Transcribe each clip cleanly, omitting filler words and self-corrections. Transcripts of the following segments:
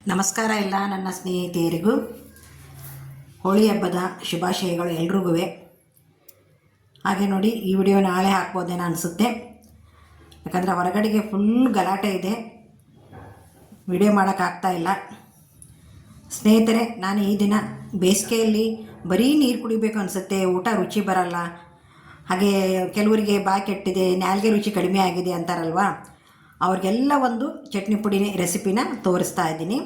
ನಮಸ್ಕಾರ ಎಲ್ಲ ನನ್ನ ಸ್ನೇಹಿತೆಯರಿಗೂ ಹೋಳಿ ಹಬ್ಬದ ಶುಭಾಶಯಗಳು ಎಲ್ರಿಗೂ. ಹಾಗೆ ನೋಡಿ, ಈ ವಿಡಿಯೋ ನಾಳೆ ಹಾಕ್ಬೋದೇನೋ ಅನಿಸುತ್ತೆ, ಯಾಕಂದರೆ ಹೊರಗಡೆಗೆ ಫುಲ್ ಗಲಾಟೆ ಇದೆ, ವಿಡಿಯೋ ಮಾಡೋಕ್ಕಾಗ್ತಾ ಇಲ್ಲ. ಸ್ನೇಹಿತರೆ, ನಾನು ಈ ದಿನ ಬೇಸಿಗೆಯಲ್ಲಿ ಬರೀ ನೀರು ಕುಡಿಬೇಕು ಅನಿಸುತ್ತೆ, ಊಟ ರುಚಿ ಬರಲ್ಲ, ಹಾಗೆ ಕೆಲವರಿಗೆ ಬಾಯಿ ಕೆಟ್ಟಿದೆ, ನಾಲ್ಗೆ ರುಚಿ ಕಡಿಮೆ ಆಗಿದೆ ಅಂತಾರಲ್ವ, ಅವ್ರಿಗೆಲ್ಲ ಒಂದು ಚಟ್ನಿ ಪುಡಿ ರೆಸಿಪಿನ ತೋರಿಸ್ತಾ ಇದ್ದೀನಿ.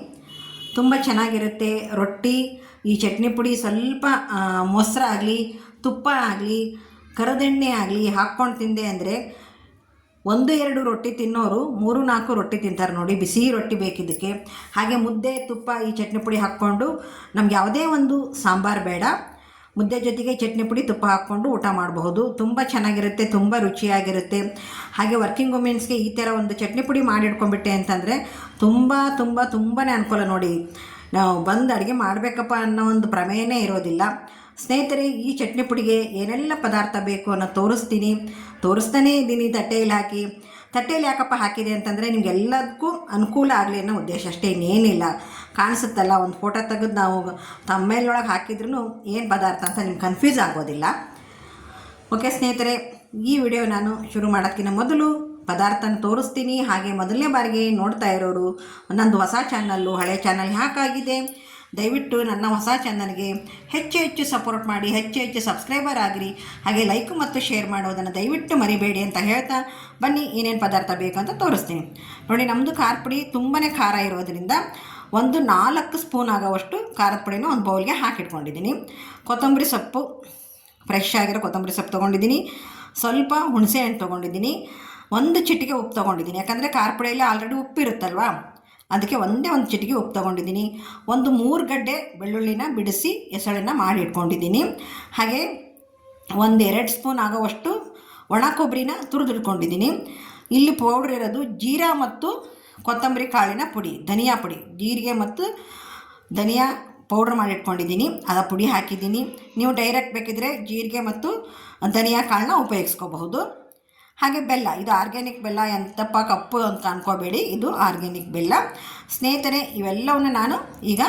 ತುಂಬ ಚೆನ್ನಾಗಿರುತ್ತೆ. ರೊಟ್ಟಿ ಈ ಚಟ್ನಿ ಪುಡಿ ಸ್ವಲ್ಪ ಮೊಸರಾಗಲಿ, ತುಪ್ಪ ಆಗಲಿ, ಕರದೆಣ್ಣೆ ಆಗಲಿ ಹಾಕ್ಕೊಂಡು ತಿಂದೆ ಅಂದರೆ 1-2 ರೊಟ್ಟಿ ತಿನ್ನೋರು 3-4 ರೊಟ್ಟಿ ತಿಂತಾರೆ ನೋಡಿ. ಬಿಸಿ ರೊಟ್ಟಿ ಬೇಕಿದ್ದಕ್ಕೆ. ಹಾಗೆ ಮುದ್ದೆ, ತುಪ್ಪ, ಈ ಚಟ್ನಿ ಪುಡಿ ಹಾಕ್ಕೊಂಡು ನಮ್ಗೆ ಯಾವುದೇ ಒಂದು ಸಾಂಬಾರು ಬೇಡ, ಮುದ್ದೆ ಜೊತೆಗೆ ಚಟ್ನಿ ಪುಡಿ ತುಪ್ಪ ಹಾಕ್ಕೊಂಡು ಊಟ ಮಾಡಬಹುದು. ತುಂಬ ಚೆನ್ನಾಗಿರುತ್ತೆ, ತುಂಬ ರುಚಿಯಾಗಿರುತ್ತೆ. ಹಾಗೆ ವರ್ಕಿಂಗ್ ವುಮೆನ್ಸ್ಗೆ ಈ ಥರ ಒಂದು ಚಟ್ನಿ ಪುಡಿ ಮಾಡಿಟ್ಕೊಂಡ್ಬಿಟ್ಟೆ ಅಂತಂದರೆ ತುಂಬಾ ಅನುಕೂಲ ನೋಡಿ. ನಾವು ಬಂದು ಅಡುಗೆ ಮಾಡಬೇಕಪ್ಪ ಅನ್ನೋ ಒಂದು ಪ್ರಮೇಯನೇ ಇರೋದಿಲ್ಲ. ಸ್ನೇಹಿತರೆ, ಈ ಚಟ್ನಿ ಪುಡಿಗೆ ಏನೆಲ್ಲ ಪದಾರ್ಥ ಬೇಕು ಅನ್ನೋ ತೋರಿಸ್ತಾನೇ ಇದ್ದೀನಿ. ತಟ್ಟೆಯಲ್ಲಿ ಯಾಕಪ್ಪ ಹಾಕಿದೆ ಅಂತಂದರೆ ನಿಮಗೆಲ್ಲದಕ್ಕೂ ಅನುಕೂಲ ಆಗಲಿ ಅನ್ನೋ ಉದ್ದೇಶ ಅಷ್ಟೇ, ಇನ್ನೇನಿಲ್ಲ. ಕಾಣಿಸುತ್ತಲ್ಲ, ಒಂದು ಫೋಟೋ ತೆಗೆದು ನಾವು ತಮ್ಮೇಲೊಳಗೆ ಹಾಕಿದ್ರೂ ಏನು ಪದಾರ್ಥ ಅಂತ ನಿಮ್ಗೆ ಕನ್ಫ್ಯೂಸ್ ಆಗೋದಿಲ್ಲ. ಓಕೆ ಸ್ನೇಹಿತರೆ, ಈ ವಿಡಿಯೋ ನಾನು ಶುರು ಮಾಡೋಕ್ಕಿಂತ ಮೊದಲು ಪದಾರ್ಥನ ತೋರಿಸ್ತೀನಿ. ಹಾಗೆ ಮೊದಲನೇ ಬಾರಿಗೆ ನೋಡ್ತಾ ಇರೋರು, ನನ್ನದು ಹೊಸ ಚಾನಲ್ಲು, ಹಳೆ ಚಾನಲ್ ಯಾಕಾಗಿದೆ, ದಯವಿಟ್ಟು ನನ್ನ ಹೊಸ ಚಾನಲ್ಗೆ ಹೆಚ್ಚು ಸಪೋರ್ಟ್ ಮಾಡಿ, ಹೆಚ್ಚು ಸಬ್ಸ್ಕ್ರೈಬರ್ ಆಗಿರಿ. ಹಾಗೆ ಲೈಕ್ ಮತ್ತು ಶೇರ್ ಮಾಡೋದನ್ನು ದಯವಿಟ್ಟು ಮರಿಬೇಡಿ ಅಂತ ಹೇಳ್ತಾ ಬನ್ನಿ ಏನೇನು ಪದಾರ್ಥ ಬೇಕು ಅಂತ ತೋರಿಸ್ತೀನಿ. ನೋಡಿ, ನಮ್ಮದು ಖಾರ ಪುಡಿ ತುಂಬಾ ಖಾರ ಇರೋದರಿಂದ ಒಂದು 4 ಸ್ಪೂನ್ ಆಗೋವಷ್ಟು ಖಾರದ ಪುಡಿನ ಒಂದು ಬೌಲ್ಗೆ ಹಾಕಿಟ್ಕೊಂಡಿದ್ದೀನಿ. ಕೊತ್ತಂಬರಿ ಸೊಪ್ಪು, ಫ್ರೆಶ್ ಆಗಿರೋ ಕೊತ್ತಂಬರಿ ಸೊಪ್ಪು ತೊಗೊಂಡಿದ್ದೀನಿ. ಸ್ವಲ್ಪ ಹುಣಸೆ ಹಣ್ಣು ತೊಗೊಂಡಿದ್ದೀನಿ. 1 ಚಿಟಿಕೆ ಉಪ್ಪು ತೊಗೊಂಡಿದ್ದೀನಿ, ಯಾಕಂದರೆ ಖಾರ ಪುಡಿಯಲ್ಲಿ ಆಲ್ರೆಡಿ ಉಪ್ಪಿರುತ್ತಲ್ವ, ಅದಕ್ಕೆ ಒಂದೇ ಒಂದು ಚಿಟಿಕೆ ಉಪ್ಪು ತೊಗೊಂಡಿದ್ದೀನಿ. 3 ಗಡ್ಡೆ ಬೆಳ್ಳುಳ್ಳಿನ ಬಿಡಿಸಿ ಎಸಳನ್ನು ಮಾಡಿ ಇಟ್ಕೊಂಡಿದ್ದೀನಿ. ಹಾಗೆ 1-2 ಸ್ಪೂನ್ ಆಗೋವಷ್ಟು ಒಣ ಕೊಬ್ಬರಿನ ತುರಿದಿಟ್ಕೊಂಡಿದ್ದೀನಿ. ಇಲ್ಲಿ ಪೌಡ್ರ್ ಇರೋದು ಜೀರಾ ಮತ್ತು ಕೊತ್ತಂಬರಿ ಕಾಳಿನ ಪುಡಿ, ಧನಿಯಾ ಪುಡಿ, ಜೀರಿಗೆ ಮತ್ತು ಧನಿಯಾ ಪೌಡ್ರ್ ಮಾಡಿಟ್ಕೊಂಡಿದ್ದೀನಿ, ಅದರ ಪುಡಿ ಹಾಕಿದ್ದೀನಿ. ನೀವು ಡೈರೆಕ್ಟ್ ಬೇಕಿದ್ರೆ ಜೀರಿಗೆ ಮತ್ತು ಧನಿಯಾ ಕಾಳನ್ನ ಉಪಯೋಗಿಸ್ಕೋಬಹುದು. ಹಾಗೆ ಬೆಲ್ಲ, ಇದು ಆರ್ಗ್ಯಾನಿಕ್ ಬೆಲ್ಲ, ಎಂತಪ್ಪ ಕಪ್ಪು ಅಂತ ಅನ್ಕೋಬೇಡಿ, ಇದು ಆರ್ಗ್ಯಾನಿಕ್ ಬೆಲ್ಲ. ಸ್ನೇಹಿತರೆ, ಇವೆಲ್ಲವನ್ನು ನಾನು ಈಗ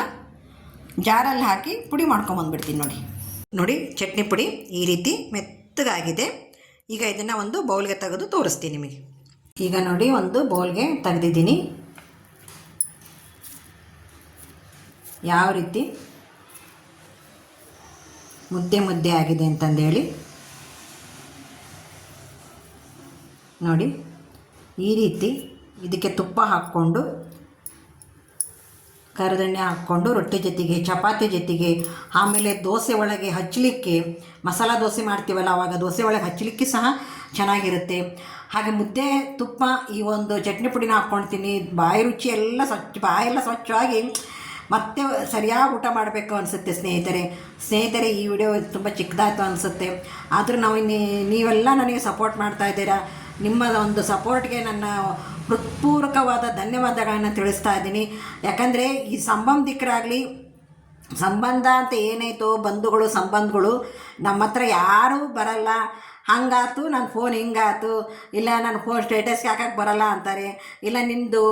ಜಾರಲ್ಲಿ ಹಾಕಿ ಪುಡಿ ಮಾಡ್ಕೊಂಬಂದ್ಬಿಡ್ತೀನಿ. ನೋಡಿ ಚಟ್ನಿ ಪುಡಿ ಈ ರೀತಿ ಮೆತ್ತಗಾಗಿದೆ. ಈಗ ಇದನ್ನು ಒಂದು ಬೌಲ್ಗೆ ತೆಗೆದು ತೋರಿಸ್ತೀನಿ ನಿಮಗೆ. ಈಗ ನೋಡಿ, ಒಂದು ಬೌಲ್ಗೆ ತೆಗೆದಿದ್ದೀನಿ. ಯಾವ ರೀತಿ ಮುದ್ದೆ ಆಗಿದೆ ಅಂತಂದೇಳಿ ನೋಡಿ. ಈ ರೀತಿ ಇದಕ್ಕೆ ತುಪ್ಪ ಹಾಕ್ಕೊಂಡು, ಕರಿದೆಣ್ಣೆ ಹಾಕ್ಕೊಂಡು ರೊಟ್ಟಿ ಜೊತೆಗೆ, ಚಪಾತಿ ಜೊತೆಗೆ, ಆಮೇಲೆ ದೋಸೆ ಒಳಗೆ ಹಚ್ಚಲಿಕ್ಕೆ, ಮಸಾಲ ದೋಸೆ ಮಾಡ್ತೀವಲ್ಲ ಆವಾಗ ದೋಸೆ ಒಳಗೆ ಹಚ್ಚಲಿಕ್ಕೆ ಸಹ ಚೆನ್ನಾಗಿರುತ್ತೆ. ಹಾಗೆ ಮುದ್ದೆ, ತುಪ್ಪ, ಈ ಒಂದು ಚಟ್ನಿ ಪುಡಿನ ಹಾಕ್ಕೊಳ್ತೀನಿ. ಬಾಯೆಲ್ಲ ಸ್ವಚ್ಛವಾಗಿ ಮತ್ತೆ ಸರಿಯಾಗಿ ಊಟ ಮಾಡಬೇಕು ಅನಿಸುತ್ತೆ ಸ್ನೇಹಿತರೆ. ಈ ವಿಡಿಯೋ ತುಂಬ ಚಿಕ್ಕದಾಯ್ತು ಅನಿಸುತ್ತೆ, ಆದರೂ ನೀವೆಲ್ಲ ನನಗೆ ಸಪೋರ್ಟ್ ಮಾಡ್ತಾ ಇದ್ದೀರಾ. ನಿಮ್ಮ ಒಂದು ಸಪೋರ್ಟ್ಗೆ ನನ್ನ ಹೃತ್ಪೂರ್ವಕವಾದ ಧನ್ಯವಾದಗಳನ್ನು ತಿಳಿಸ್ತಾ ಇದ್ದೀನಿ. ಯಾಕಂದರೆ ಈ ಸಂಬಂಧಿಕರಾಗಲಿ, ಸಂಬಂಧ ಅಂತ ಏನಾಯಿತು, ಬಂಧುಗಳು ಸಂಬಂಧಗಳು ನಮ್ಮ ಹತ್ರ ಯಾರೂ ಬರಲ್ಲ. ಹಂಗಾತು, ನನ್ನ ಫೋನ್ ಹಿಂಗಾತು, ಇಲ್ಲ ನನ್ನ ಫೋನ್ ಸ್ಟೇಟಸ್ಗೆ ಹಾಕಕ್ಕೆ ಬರಲ್ಲ ಅಂತಾರೆ, ಇಲ್ಲ ನಿಮ್ಮದು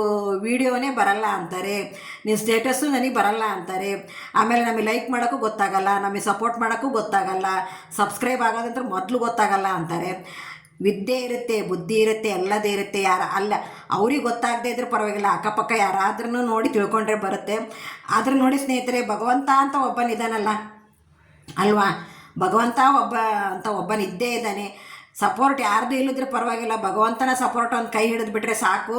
ವೀಡಿಯೋನೇ ಬರಲ್ಲ ಅಂತಾರೆ, ನಿಮ್ಮ ಸ್ಟೇಟಸ್ಸು ನನಗೆ ಬರಲ್ಲ ಅಂತಾರೆ. ಆಮೇಲೆ ನಮಗೆ ಲೈಕ್ ಮಾಡೋಕ್ಕೂ ಗೊತ್ತಾಗಲ್ಲ, ನಮಗೆ ಸಪೋರ್ಟ್ ಮಾಡೋಕ್ಕೂ ಗೊತ್ತಾಗಲ್ಲ, ಸಬ್ಸ್ಕ್ರೈಬ್ ಆಗೋದಂದ್ರೆ ಮೊದಲು ಗೊತ್ತಾಗಲ್ಲ ಅಂತಾರೆ. ವಿದ್ಯೆ ಇರುತ್ತೆ, ಬುದ್ಧಿ ಇರುತ್ತೆ, ಎಲ್ಲದೇ ಇರುತ್ತೆ. ಅವ್ರಿಗೆ ಗೊತ್ತಾಗದೇ ಇದ್ರೂ ಪರವಾಗಿಲ್ಲ, ಅಕ್ಕಪಕ್ಕ ಯಾರಾದ್ರೂ ನೋಡಿ ತಿಳ್ಕೊಂಡ್ರೆ ಬರುತ್ತೆ. ಆದರೂ ನೋಡಿ ಸ್ನೇಹಿತರೆ, ಭಗವಂತ ಅಂತ ಒಬ್ಬನಿದ್ದಾನಲ್ಲ ಅಲ್ವಾ, ಭಗವಂತ ಒಬ್ಬನಿದ್ದೇ ಇದ್ದಾನೆ. ಸಪೋರ್ಟ್ ಯಾರ್ದು ಇಲ್ಲದ್ರೆ ಪರವಾಗಿಲ್ಲ, ಭಗವಂತನ ಸಪೋರ್ಟ್ ಒಂದು ಕೈ ಹಿಡಿದ್ಬಿಟ್ರೆ ಸಾಕು,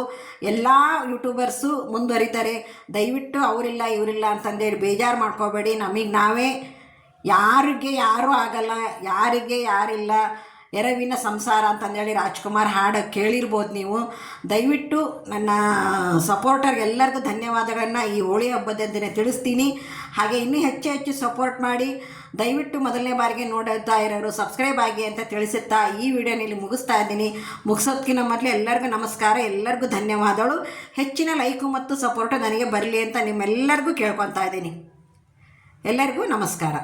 ಎಲ್ಲ ಯೂಟ್ಯೂಬರ್ಸು ಮುಂದುವರಿತಾರೆ. ದಯವಿಟ್ಟು ಅವರಿಲ್ಲ ಇವರಿಲ್ಲ ಅಂತಂದೇಳಿ ಬೇಜಾರು ಮಾಡ್ಕೋಬೇಡಿ. ನಮಗೆ ನಾವೇ, ಯಾರಿಗೆ ಯಾರೂ ಆಗಲ್ಲ, ಯಾರಿಗೆ ಯಾರಿಲ್ಲ, ಎರವಿನ ಸಂಸಾರ ಅಂತಂದೇಳಿ ರಾಜ್ಕುಮಾರ್ ಹಾಡು ಕೇಳಿರ್ಬೋದು ನೀವು. ದಯವಿಟ್ಟು ನನ್ನ ಸಪೋರ್ಟರ್ ಎಲ್ಲರಿಗೂ ಧನ್ಯವಾದಗಳನ್ನ ಈ ಹೋಳಿ ಹಬ್ಬದ ದಿನ ತಿಳಿಸ್ತೀನಿ. ಹಾಗೆ ಇನ್ನೂ ಹೆಚ್ಚು ಸಪೋರ್ಟ್ ಮಾಡಿ. ದಯವಿಟ್ಟು ಮೊದಲನೇ ಬಾರಿಗೆ ನೋಡ್ತಾ ಇರೋರು ಸಬ್ಸ್ಕ್ರೈಬ್ ಆಗಿ ಅಂತ ತಿಳಿಸುತ್ತಾ ಈ ವಿಡಿಯೋನ ಇಲ್ಲಿ ಮುಗಿಸ್ತಾ ಇದ್ದೀನಿ. ಮುಗಿಸೋದಕ್ಕಿಂತ ಮೊದಲು ಎಲ್ಲರಿಗೂ ನಮಸ್ಕಾರ, ಎಲ್ಲರಿಗೂ ಧನ್ಯವಾದಗಳು. ಹೆಚ್ಚಿನ ಲೈಕು ಮತ್ತು ಸಪೋರ್ಟು ನನಗೆ ಬರಲಿ ಅಂತ ನಿಮ್ಮೆಲ್ಲರಿಗೂ ಕೇಳ್ಕೊತಾ ಇದ್ದೀನಿ. ಎಲ್ಲರಿಗೂ ನಮಸ್ಕಾರ.